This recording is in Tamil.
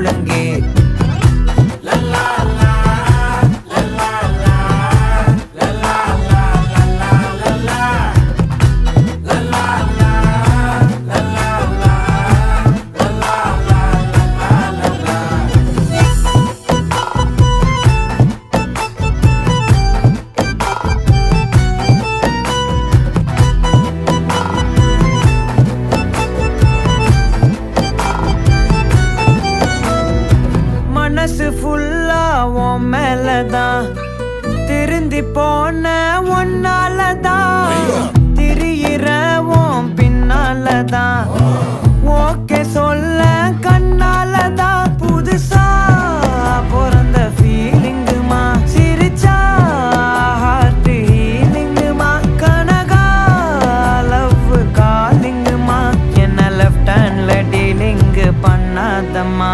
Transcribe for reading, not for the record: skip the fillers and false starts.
முழங்கே. மனசு ஃபுல்லா உன் மேலதான், திருந்தி போன ஒன்னாலதான், திரியிற உன் பின்னாலதான், ஓகே சொல்ல கண்ணாலதான். புதுசா பிறந்த ஃபீலிங்குமா, சிரிச்சா ஹார்ட் ஹீலிங்குமா, கனகா லவ் காலிங்குமா, என்ன லெஃப்ட் ஹேண்ட்ல டீலிங் பண்ணாதம்மா.